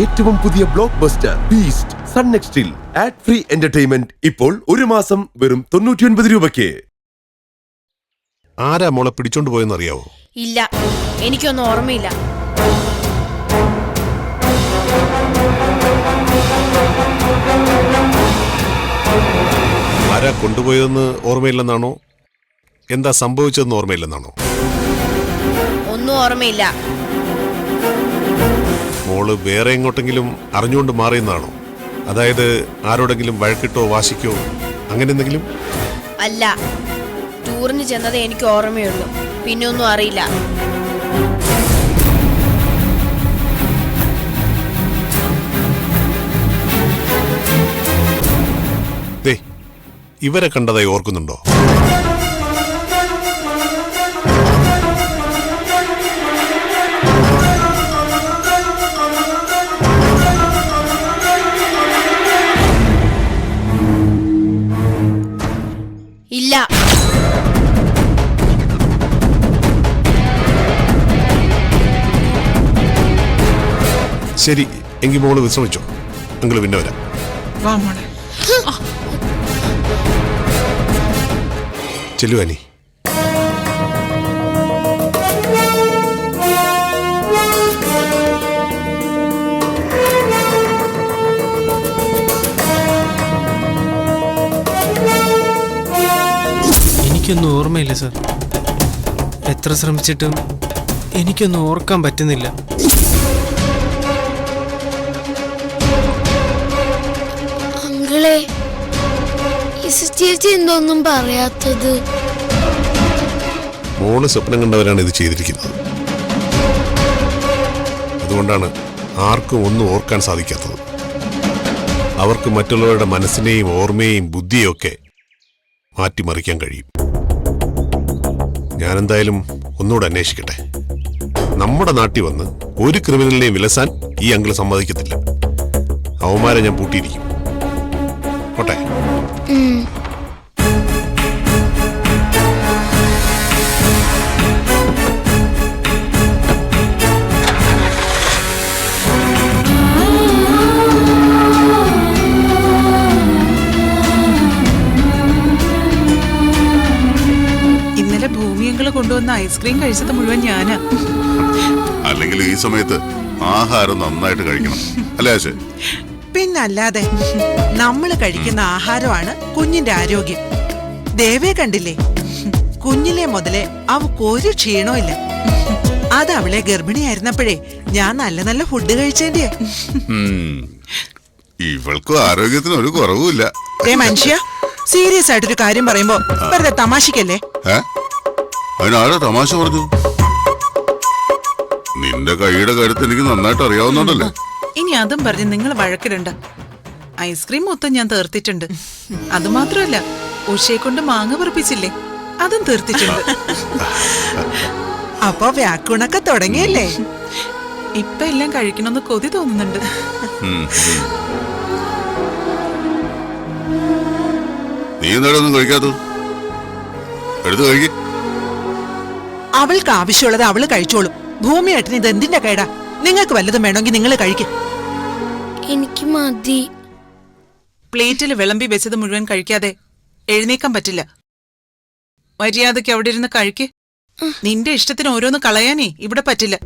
ഏറ്റവും പുതിയ blockbuster beast Sun നെക്സ്റ്റിൽ ആഡ് ഫ്രീ എന്റർടൈൻമെന്റ് ഇപ്പോൾ ഒരു മാസം വെറും 99 രൂപയ്ക്ക്. ആരാ മോളെ പിടിച്ചോണ്ട് പോയെന്ന് അറിയാവോ? ഇല്ല, എനിക്കൊന്നും ഓർമ്മയില്ല. ആരാ കൊണ്ടുപോയതെന്ന് ഓർമ്മയില്ലെന്നാണോ? എന്താ സംഭവിച്ചതെന്ന് ഓർമ്മയില്ലെന്നാണോ? ഒന്നും ഓർമ്മയില്ല. മോള് വേറെ എങ്ങോട്ടെങ്കിലും അറിഞ്ഞുകൊണ്ട് മാറിയെന്നാണോ? അതായത് ആരോടെങ്കിലും വഴക്കിട്ടോ വാശിക്കോ അങ്ങനെ എന്തെങ്കിലും? അല്ല, ടൂറിന് ചെന്നത് എനിക്ക് ഓർമ്മയുള്ളൂ, പിന്നെ ഒന്നും അറിയില്ല. ദേ, ഇവരെ കണ്ടതായി ഓർക്കുന്നുണ്ടോ? ഇല്ല. ശരി, എങ്കിൽ മോള് വിശ്രമിച്ചോ, നിങ്ങൾ പിന്നെ വരാം. ചെല്ലുവാനി. എനിക്കൊന്നും ഓർമ്മയില്ല സർ. എത്ര ശ്രമിച്ചിട്ടും എനിക്കൊന്നും ഓർക്കാൻ പറ്റുന്നില്ല. അങ്കിളെ, ചേച്ചി എന്തൊന്നും പറയാത്തത്? മോള് സ്വപ്നം കണ്ടവരാണ് ഇത് ചെയ്തിരിക്കുന്നത്. അതുകൊണ്ടാണ് ആർക്കും ഒന്നും ഓർക്കാൻ സാധിക്കാത്തത്. അവർക്ക് മറ്റുള്ളവരുടെ മനസ്സിനെയും ഓർമ്മയെയും ബുദ്ധിയും ഒക്കെ മാറ്റിമറിക്കാൻ കഴിയും. ഞാനെന്തായാലും ഒന്നുകൂടെ അന്വേഷിക്കട്ടെ. നമ്മുടെ നാട്ടിൽ വന്ന് ഒരു ക്രിമിനലിനെയും വിലസാൻ ഈ അങ്കിള് സമ്മതിക്കത്തില്ല. അവന്മാരെ ഞാൻ പൂട്ടിയിരിക്കും. ഓട്ടെ. കൊണ്ടുവന്ന ഐസ്ക്രീം കഴിച്ചത് മുഴുവൻ ഞാനാ. അല്ലെങ്കിൽ ഈ സമയത്ത് ആഹാരം നന്നായിട്ട് കഴിക്കണം അല്ലേ ആശേ? പിന്നല്ലാതെ നമ്മള് കഴിക്കുന്ന ആഹാരമാണ് കുഞ്ഞിന്റെ ആരോഗ്യം. ദേവയെ കണ്ടില്ലേ, കുഞ്ഞിലെ മുതലേ അവക്കൊരു ക്ഷീണവും ഇല്ല. അത് അവളെ ഗർഭിണിയായിരുന്നപ്പോഴേ ഞാൻ നല്ല നല്ല ഫുഡ് കഴിച്ചേന്റെ. ഇവൾക്കും ആരോഗ്യത്തിന് ഒരു കുറവുമില്ല. മനുഷ്യ, സീരിയസ് ആയിട്ടൊരു കാര്യം പറയുമ്പോ വെറുതെ തമാശക്കല്ലേ? അതിനാരോ തമാശ പറഞ്ഞു? നിന്റെ കൈയുടെ കരുത്ത് എനിക്ക് നന്നായിട്ട് അറിയാവുന്നുണ്ടല്ലേ. ഇനി അതും പറഞ്ഞ് നിങ്ങൾ വഴക്കിടണ്ട. ഐസ്ക്രീം മൊത്തം ഞാൻ തീർത്തിട്ടുണ്ട്. അത് മാത്രമല്ല, ഉഷയെ കൊണ്ട് മാങ്ങ പറപ്പിച്ചില്ലേ, അതും തീർത്തിട്ടുണ്ട്. അപ്പൊ വ്യാക്കുണൊക്കെ തുടങ്ങിയല്ലേ? ഇപ്പൊ എല്ലാം കഴിക്കണമെന്ന് കൊതി തോന്നുന്നുണ്ട്. നീ എന്തായാലും ഒന്നും കഴിക്കാത്തത് എടുത്ത് കഴിക്ക. അവൾക്ക് ആവശ്യമുള്ളത് അവള് കഴിച്ചോളും. ഭൂമിയേട്ടന് ഇത് എന്തിന്റെ കേടാ? നിങ്ങൾക്ക് വല്ലതും വേണമെങ്കിൽ നിങ്ങൾ കഴിക്കും. എനിക്ക് മതി. പ്ലേറ്റിൽ വിളമ്പി വെച്ചത് മുഴുവൻ കഴിക്കാതെ എഴുന്നേക്കാൻ പറ്റില്ല. മര്യാദയ്ക്ക് അവിടെ ഇരുന്ന് കഴിക്ക്. നിന്റെ ഇഷ്ടത്തിന് ഓരോന്ന് കളയാനേ ഇവിടെ പറ്റില്ല.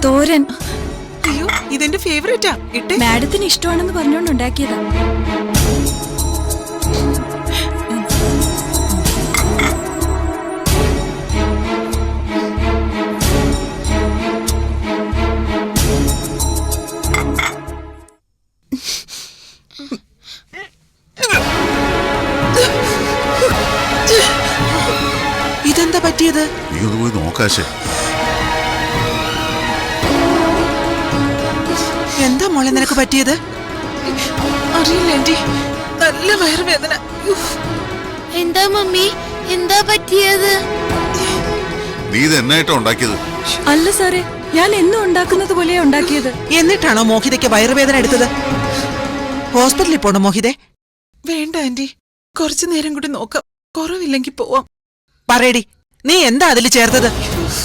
തോരൻ. അയ്യോ, ഇതെന്റെ ഫേവറേറ്റാ. ഇട്ടേ. മാഡത്തിന് ഇഷ്ടമാണെന്ന് പറഞ്ഞുകൊണ്ട് ഉണ്ടാക്കിയതാ. ഇതെന്താ പറ്റിയത്? നീ ഒന്ന് പോയി നോക്കാശേ. എന്താ മോളെ നിനക്ക് പറ്റിയത്? അറിയില്ല ആന്റി, നല്ല വയറുവേദന. എന്താ മമ്മി? എന്താ പറ്റിയത്? നീ ഇത് എന്നായിട്ടാ ഉണ്ടാക്കിയത്? അല്ല സാറേ, ഞാൻ എന്നും ഉണ്ടാക്കുന്നത് പോലെയാ ഉണ്ടാക്കിയത്. എന്നിട്ടാണോ മോഹിതയ്ക്ക് വയറുവേദന എടുത്തത്? ഹോസ്പിറ്റലിൽ പോണോ മോഹിതേ? വേണ്ട ആന്റി, കുറച്ചു നേരം കൂടി നോക്കാം. കുറവില്ലെങ്കിൽ പോവാം. പറയടി, നീ എന്താ അതിൽ ചേർത്തത്?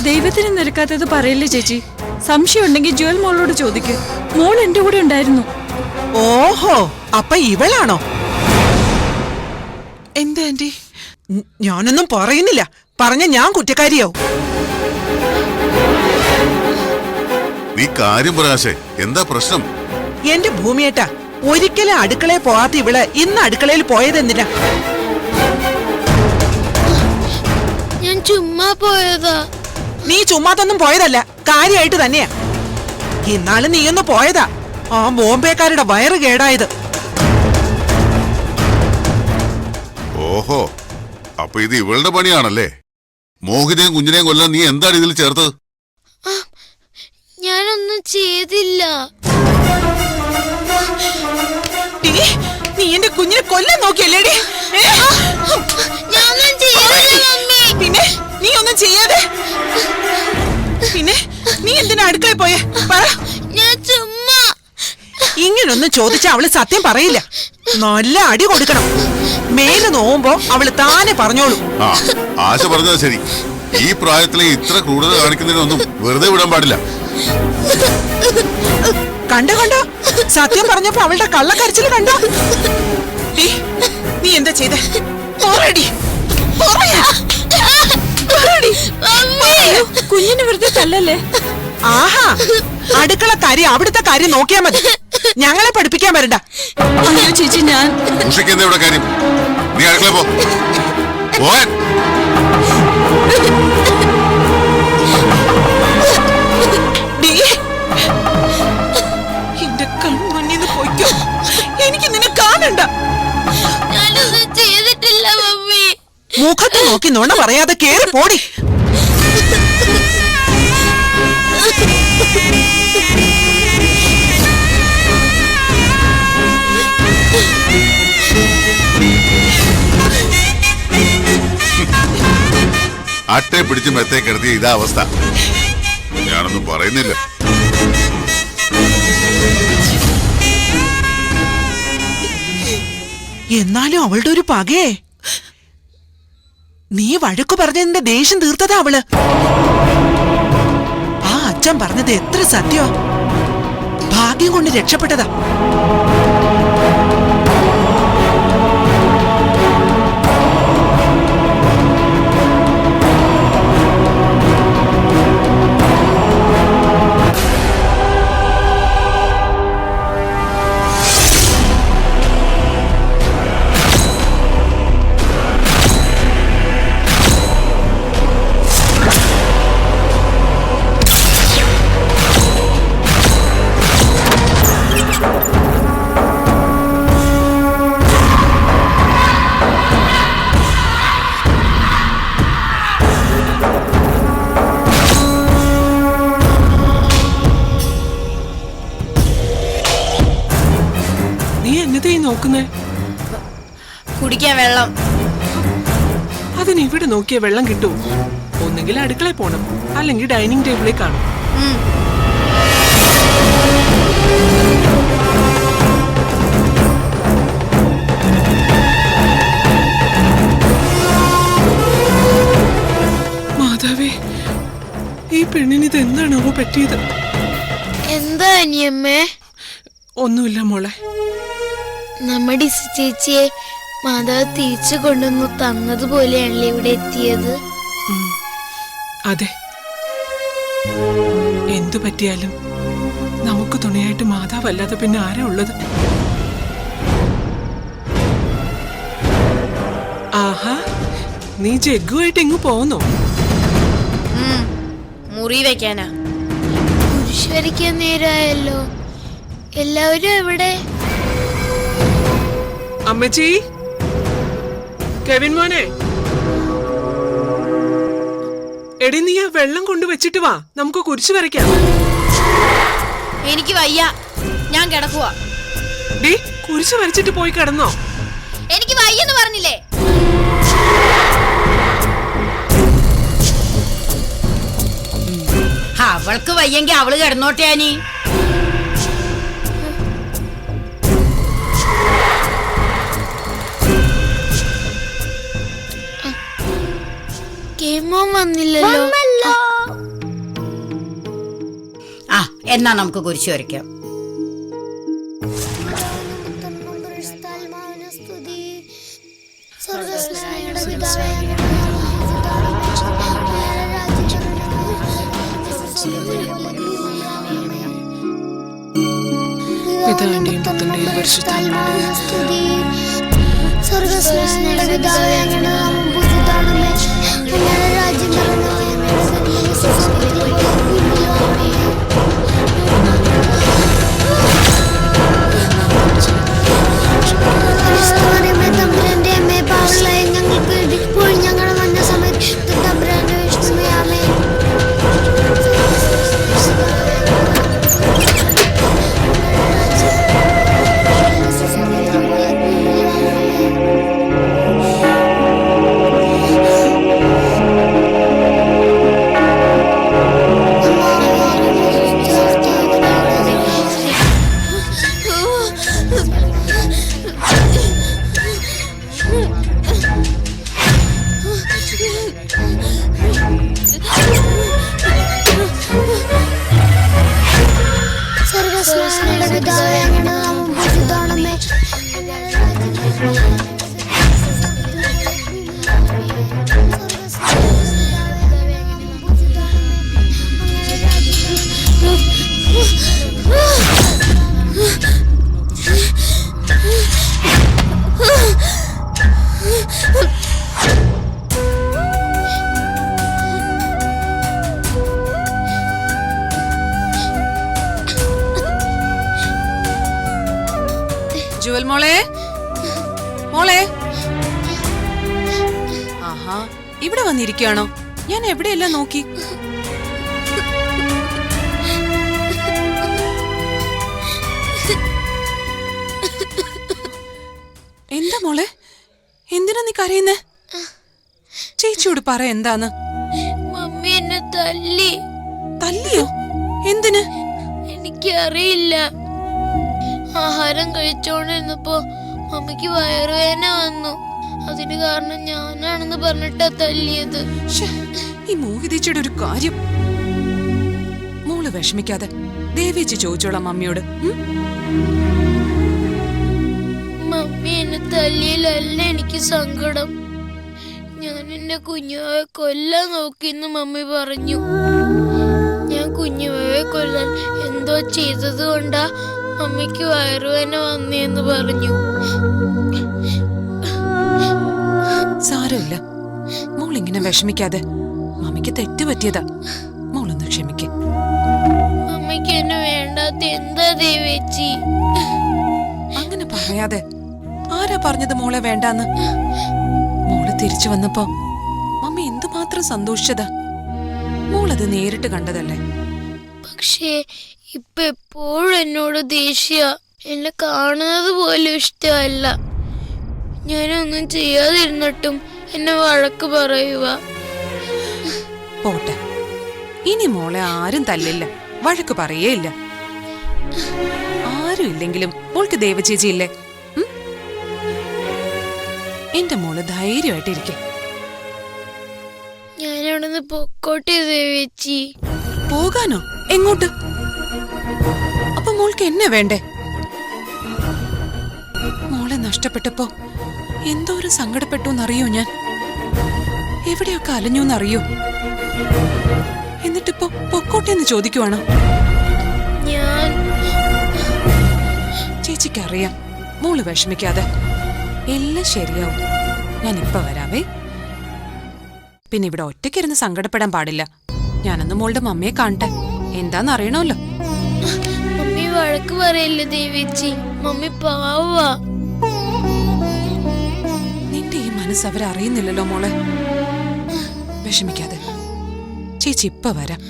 ദൈവത്തിന് നിരക്കാത്തത് പറയല്ലേ ചേച്ചി. സംശയം ഉണ്ടെങ്കിൽ ജുവൽ മോളോട് ചോദിക്ക്. മോൾ എന്റെ കൂടെ ഉണ്ടായിരുന്നു. ഓഹോ, അപ്പൊ ഇവളാണോ? എന്താ ആന്റി? ഞാനൊന്നും പറയുന്നില്ല. പറഞ്ഞ ഞാൻ കുറ്റക്കാരിയാവും. നീ കാര്യം പ്രകാശേ, എന്താ പ്രശ്നം? എന്റെ ഭൂമിയേട്ടാ, ഒരിക്കലും അടുക്കളയിൽ പോകാത്ത ഇവള് ഇന്ന് അടുക്കളയിൽ പോയതെന്തിനാ? ഞാൻ ചുമ്മാ പോയതാ. നീ ചുമ്മാതൊന്നും പോയതല്ല, കാര്യമായിട്ട് തന്നെയാ. ഇന്നാള് നീയൊന്ന് പോയതാ. ആ ബോംബെക്കാരുടെ വയറ് കേടായത്. ഓഹോ, അപ്പൊ ഇത് ഇവളുടെ പണിയാണല്ലേ? മോഹിതയും കുഞ്ഞിനെയും കൊല്ലാൻ നീ എന്താണ് ഇതിൽ ചേർത്തത്? ഞാനൊന്നും ചെയ്തില്ല. നീ എന്റെ കുഞ്ഞിനെ കൊല്ലാൻ നോക്കിയല്ലേടി? ഞാനൊന്നും ചെയ്തില്ല മമ്മി. പിന്നെ നീ ഒന്നും ചെയ്യാതെ പിന്നെ നീ എന്തിനാ അടുക്കളയിൽ പോയേ? പറ. ഞാൻ ചുമ്മാ. ഇങ്ങനൊന്നും ചോദിച്ചാ അവള് സത്യം പറയില്ല. നല്ല അടി കൊടുക്കണം. മേല് നോവുമ്പോ അവള് താനെ പറഞ്ഞോളൂ. ആ, ആശ പറഞ്ഞത് ശരി. ഈ പ്രായത്തിലെ ഇത്ര ക്രൂരത കാണിക്കുന്നതിനൊന്നും വെറുതെ വിടാൻ പാടില്ല. കണ്ടോ കണ്ടോ, സത്യം പറഞ്ഞപ്പോ അവളുടെ കള്ളക്കരച്ചില് കണ്ടോ? നീ എന്താ ചെയ്തേ? കുഞ്ഞിന് വെറുതെ തല്ലല്ലേ. ആഹാ, അടുക്കള കാര്യം അവിടുത്തെ കാര്യം നോക്കിയാ മതി. ഞങ്ങളെ പഠിപ്പിക്കാൻ വരണ്ട. അയ്യോ ചേച്ചി, ഞാൻ ഉഷയ്ക്ക് ഇവിടെ കാര്യം? നീ അടുക്കള പോ. പോവാൻ. എന്റെ കൺമുന്നിന്ന് പോയിക്കോ. എനിക്ക് നിന്നെ കാണണ്ട. ഞാനൊന്നും ചെയ്തിട്ടില്ല മമ്മി. മുഖത്ത് നോക്കി നുണ പറയാതെ കേറി പോടി. അട്ടെ പിടിച്ച് മെത്തേ കിടത്തിയ ഇതാ അവസ്ഥ. ഞാനൊന്നും പറയുന്നില്ല. എന്നാലും അവളുടെ ഒരു പകയെ. നീ വഴക്കു പറഞ്ഞതിന്റെ ദേഷ്യം തീർത്തതാ അവള്. ആ അച്ഛൻ പറഞ്ഞത് എത്ര സത്യോ. ഭാഗ്യം കൊണ്ട് രക്ഷപ്പെട്ടതാ. നോക്കുന്നേ? കുടിക്കാൻ വെള്ളം. അതിന് ഇവിടെ നോക്കിയ വെള്ളം കിട്ടും. ഒന്നുകിൽ അടുക്കളയിൽ പോണം, അല്ലെങ്കിൽ ഡൈനിങ് ടേബിളിൽ കാണും. മാതാവേ, ഈ പെണ്ണിന് ഇത് എന്താണാവോ പറ്റിയത്? എന്താ അനിയമ്മേ? ഒന്നുമില്ല മോളെ. നമ്മുടെ ചേച്ചിയെ മാതാവ് തിരിച്ചു കൊണ്ടുവന്നു തന്നതുപോലെയാണല്ലേ ഇവിടെ എത്തിയത്? അതെ, എന്തു പറ്റിയാലും നമുക്ക് തുണയായിട്ട് മാതാവല്ലാതെ പിന്നെ ആരാ ഉള്ളത്? ആഹാ, നീ ജഗ്ഗുമായിട്ട് എങ്ങു പോന്നോ? മുറി വെക്കാനാ. കുരിശ് വരയ്ക്കാൻ നേരമായല്ലോ. എല്ലാവരും എവിടെ? അമ്മച്ചി, കെവിൻ മോനെ, എടി നീ ആ വെള്ളം കൊണ്ടുവച്ചിട്ട് വാ, നമുക്ക് കുരിശ് വരയ്ക്കാം. എനിക്ക് വയ്യ, ഞാൻ കിടക്കുവാ. ഡി, കുരിശ് വരച്ചിട്ട് പോയി കിടന്നോ? എനിക്ക് വയ്യെന്ന് പറഞ്ഞില്ലേ? അവൾക്ക് വയ്യെങ്കി അവള് കിടന്നോട്ടെ ആനി. കേമോൻ വന്നില്ലല്ലോ. ആ എന്നാ നമുക്ക് കുരിശ് വരയ്ക്കാം. പിതാവിന്റെയും പുത്രന്റെയും പരിശുദ്ധാത്മാവിന്റെയും സ്തുതി. സ്വർഗ്ഗസ്ഥനായ പിതാവേ, അങ്ങയുടെ നാമം പൂജിതമാകണമേ. അങ്ങയുടെ രാജ്യം വരണമേ. ക്രിസ്തുമറിയമേ, തമ്പുരാന്റെ അമ്മേ, പാപികളായ ഞങ്ങൾക്ക് വേണ്ടി ഇപ്പോഴും ഞങ്ങളുടെ മരണസമയത്ത് തമ്പുരാന്റെ വിഷ്ണുവേ, ആമേൻ. സ്വർഗ്ഗസ്ഥനായ പിതാവേ, അങ്ങയുടെ നാമം പൂജിതമാകണമേ. ജുവൽ മോളെ, മോളെ. ആഹാ, ഇവിടെ വന്നിരിക്കുകയാണോ? ഞാൻ എവിടെയെല്ലാം നോക്കി. എന്താ മോളെ, എന്തിനാ നീ കരയുന്നേ? ചേച്ചിയോട് പറ എന്താന്ന്. മമ്മി എന്നെ തല്ലി. തല്ലിയോ? എന്തിന്? എനിക്കറിയില്ല. ആഹാരം കഴിച്ചോണ്ടിരുന്നപ്പോ മമ്മിക്ക് വയറുവേദന വന്നു. അതിന് കാരണം ഞാനാണെന്ന് പറഞ്ഞിട്ടാ തല്ലിയത്. ഈ മോഹിതേച്ചിയുടെ ഒരു കാര്യം. മോള് വിഷമിക്കാതെ, ദേവേച്ചി ചോദിച്ചോളാം മമ്മിയോട്. മമ്മി എന്നെ തല്ലിയിലല്ല എനിക്ക് സങ്കടം. ഞാൻ എന്റെ കുഞ്ഞുവാവെ കൊല്ലാൻ നോക്കിന്ന് മമ്മി പറഞ്ഞു. ഞാൻ കുഞ്ഞുവാവെ കൊല്ലാൻ എന്തോ ചെയ്തത് കൊണ്ടാ മമ്മിക്ക് വയറുവേദന വന്നേന്ന് പറഞ്ഞു. സാരമില്ല മോളിങ്ങനെ വിഷമിക്കാതെ. മമ്മിക്ക് തെറ്റ് പറ്റിയതാ, മോളൊന്ന് ക്ഷമിക്ക. മമ്മിക്ക് എന്നെ വേണ്ടാത്ത എന്താ ദേവേച്ചി? അങ്ങനെ പറയാതെ. ആരാ പറഞ്ഞത് മോളെ വേണ്ടാന്ന്? മോള് തിരിച്ചു വന്നപ്പോ മമ്മി എന്തുമാത്രം സന്തോഷിച്ചതാ. മോളത് നേരിട്ട് കണ്ടതല്ലേ. പക്ഷേ ഇപ്പൊ എപ്പോഴും എന്നോട് ദേഷ്യ. എന്നെ കാണുന്നത് പോലും ഇഷ്ടമല്ല. ഞാനൊന്നും ചെയ്യാതിരുന്നിട്ടും എന്നെ വഴക്ക് പറയുക. പോട്ടെ, ഇനി മോളെ ആരും തല്ലില്ല, വഴക്ക് പറയേയില്ല. ആരും ഇല്ലെങ്കിലും മോൾക്ക് ദേവചേച്ചി ഇല്ലേ? എന്റെ മോള് ധൈര്യമായിട്ടിരിക്കെ. ഞാനവിടുന്ന് പൊക്കോട്ടെ ദേവേച്ചി. പോകാനോ? എങ്ങോട്ട്? അപ്പൊ മോൾക്ക് എന്നെ വേണ്ടേ? മോളെ നഷ്ടപ്പെട്ടപ്പോ എന്തോരം സങ്കടപ്പെട്ടു എന്നറിയോ ഞാൻ. എവിടെയൊക്കെ അലഞ്ഞു എന്നറിയോ. എന്നിട്ടിപ്പോ പൊക്കോട്ടെന്ന് ചോദിക്കുവാണോ? ചേച്ചിക്കറിയാം, മോള് വിഷമിക്കാതെ. എല്ലാം ശരിയാവും. ഞാൻ ഇപ്പൊ വരാവേ. പിന്നെ ഇവിടെ ഒറ്റയ്ക്കിരുന്ന് സങ്കടപ്പെടാൻ പാടില്ല. ഞാനൊന്ന് മോളുടെ മമ്മിയെ കാണട്ടെ, എന്താന്നറിയണമല്ലോ. മമ്മി വഴക്ക് പറയില്ല ദേവേച്ചി. മമ്മി പാവാ. നിന്റെ ഈ മനസ്സ് അവരറിയുന്നില്ലല്ലോ മോളെ. വിഷമിക്കാതെ, ചേച്ചി ഇപ്പൊ വരാം.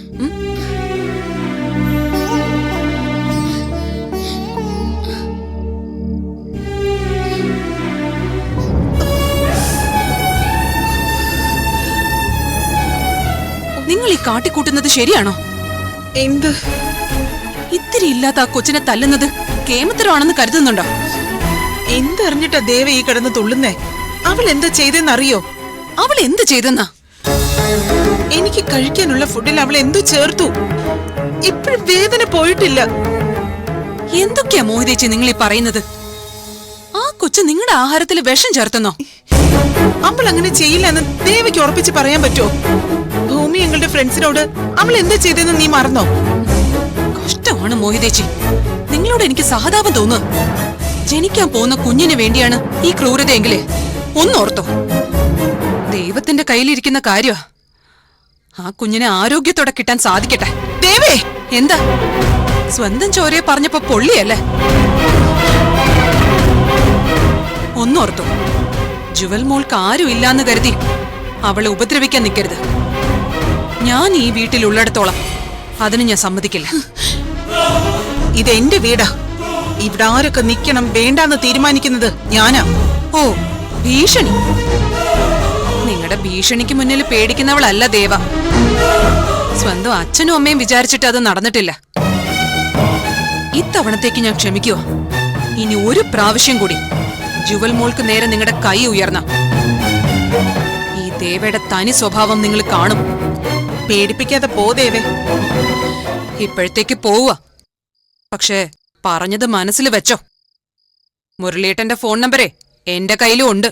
നിങ്ങൾ ഈ കാട്ടിക്കൂട്ടുന്നത് ശരിയാണോ? എന്ത്? ഇത്തിരി ഇല്ലാത്ത ആ കൊച്ചിനെ തല്ലുന്നത് കേമത്തരമാണെന്ന് കരുതുന്നുണ്ടോ? എന്തറിഞ്ഞിട്ടാ ദേവ ഈ കിടന്ന് തുള്ളുന്നേ? അവൾ എന്താ ചെയ്തെന്നറിയോ? അവൾ എന്ത് ചെയ്തെന്നാ? എനിക്ക് കഴിക്കാനുള്ള ഫുഡിൽ അവൾ എന്തോ ചേർത്തു. ഇപ്പോഴും വേദന പോയിട്ടില്ല. എന്തൊക്കെയാ മോഹിതേച്ചി നിങ്ങൾ ഈ പറയുന്നത്? ആ കൊച്ചു നിങ്ങളുടെ ആഹാരത്തിൽ വിഷം ചേർത്തുന്നോ? അവൾ അങ്ങനെ ചെയ്യില്ലെന്ന് ദേവയ്ക്ക് ഉറപ്പിച്ച് പറയാൻ പറ്റുമോ? ഭൂമി ഞങ്ങളുടെ ഫ്രണ്ട്സിനോട് അവൾ എന്താ ചെയ്തെന്ന് നീ മറന്നോ? കഷ്ടമാണ് മോഹിതേച്ചി. നിങ്ങളോട് എനിക്ക് സഹതാപം തോന്നുക. ജനിക്കാൻ പോകുന്ന കുഞ്ഞിന് വേണ്ടിയാണ് ഈ ക്രൂരതയെങ്കിലേ ഒന്നോർത്തോ. ദൈവത്തിന്റെ കയ്യിലിരിക്കുന്ന കാര്യ ആ കുഞ്ഞിനെ ആരോഗ്യത്തോടെ കിട്ടാൻ സാധിക്കട്ടെ. ദേവേ, എന്താ സ്വന്തം ചോരയെ പറഞ്ഞപ്പോ പൊള്ളിയല്ലേ? ഒന്നോർത്തു, ജുവൽ മോൾക്ക് ആരും ഇല്ലാന്ന് കരുതി അവളെ ഉപദ്രവിക്കാൻ നിൽക്കരുത്. ഞാൻ ഈ വീട്ടിലുള്ളിടത്തോളം അതിന് ഞാൻ സമ്മതിക്കില്ല. ഇതെന്റെ വീടാ. ഇവിടെ ആരൊക്കെ നിക്കണം വേണ്ടാന്ന് തീരുമാനിക്കുന്നത് ഞാനാ. ഓ, ഭീഷണി. നിങ്ങളുടെ ഭീഷണിക്ക് മുന്നിൽ പേടിക്കുന്നവളല്ല ദേവ. സ്വന്തം അച്ഛനും അമ്മയും വിചാരിച്ചിട്ട് അത് നടന്നിട്ടില്ല. ഇത്തവണത്തേക്ക് ഞാൻ ക്ഷമിക്കുക. ഇനി ഒരു പ്രാവശ്യം കൂടി ജുവൽ മോൾക്ക് നേരെ നിങ്ങളുടെ കൈ ഉയർന്ന ഈ ദേവയുടെ തനി സ്വഭാവം നിങ്ങൾ കാണും. പേടിപ്പിക്കാതെ പോ ദേവേ. ഇപ്പോഴത്തേക്ക് പോവുക. പക്ഷേ പറഞ്ഞത് മനസ്സിൽ വെച്ചോ. മുരളീട്ടന്റെ ഫോൺ നമ്പരേ എന്റെ കയ്യിലും ഉണ്ട്.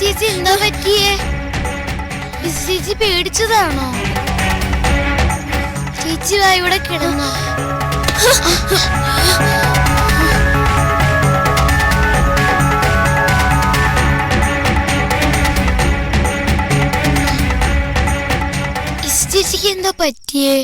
ചേച്ചി എന്താ പറ്റിയേ? ചേച്ചി പേടിച്ചതാണോ? ചേച്ചി വാ ഇവിടെ കിടന്നോ. ചേച്ചിക്ക് എന്താ പറ്റിയേ?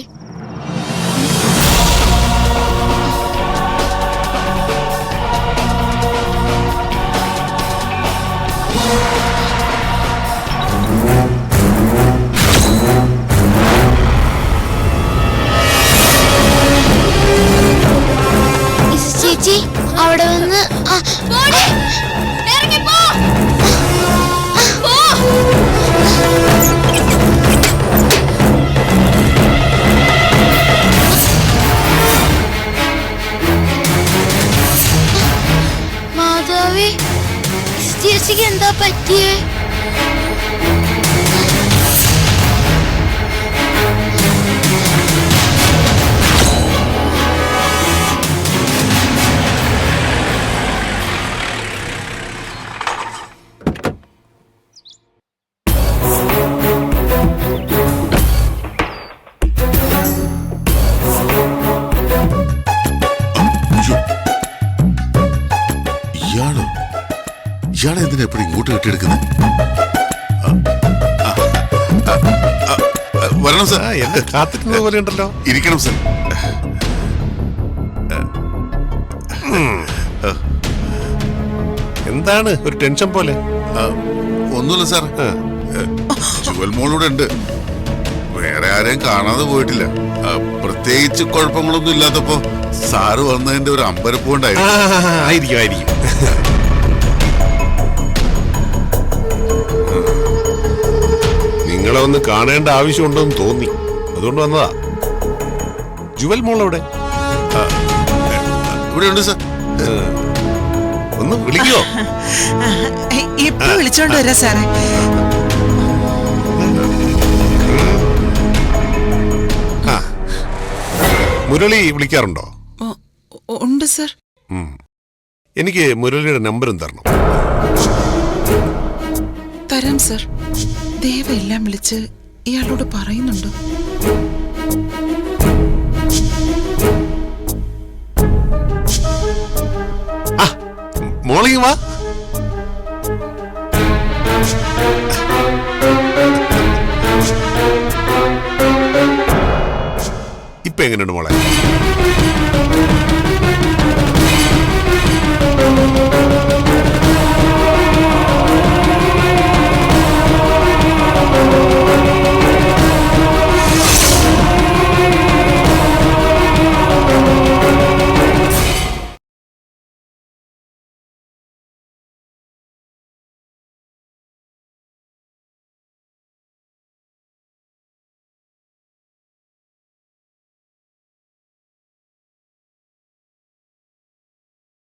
ചേച്ചി അവിടെ വന്ന് മാധവി, ചേച്ചിക്ക് എന്താ പറ്റിയേ? ഇയാളെ എന്തിനാ എപ്പോഴും ഇങ്ങോട്ട് കെട്ടിയെടുക്കുന്നത്? വരണം സാർ. എന്നെ കാത്തിരുന്നത് പോലെ ഉണ്ടല്ലോ. ഇരിക്കണം സാർ. എന്താണ് ഒരു ടെൻഷൻ പോലെ? ഒന്നുമില്ല സാർ. ജുവൽ മോളൂടെ ഉണ്ട്. വേറെ ആരെയും കാണാതെ പോയിട്ടില്ല. പ്രത്യേകിച്ച് കുഴപ്പങ്ങളൊന്നും ഇല്ലാത്തപ്പോ സാറ് വന്നതിന്റെ ഒരു അമ്പരപ്പ് കൊണ്ടായിരുന്നു. ആയിരിക്കും. നിങ്ങളെ ഒന്ന് കാണേണ്ട ആവശ്യമുണ്ടെന്ന് തോന്നി, അതുകൊണ്ട് വന്നതാ. ജുവൽ മോൾ എവിടെ? ഇവിടെ ഉണ്ട് സാർ. ഒന്ന് വിളിക്കോ? ഇപ്പൊ വിളിച്ചോണ്ട് വരാ സാറേ. മുരളി വിളിക്കാറുണ്ടോ? ഉണ്ട് സാർ. എനിക്ക് മുരളിയുടെ നമ്പറും തരണം. തരാം സാർ. ദേവ എല്ലാം വിളിച്ച് ഇയാളോട് പറയുന്നുണ്ട്. മോളിങ് വാ. ഇപ്പൊ എങ്ങനെയുണ്ട് മോളെ?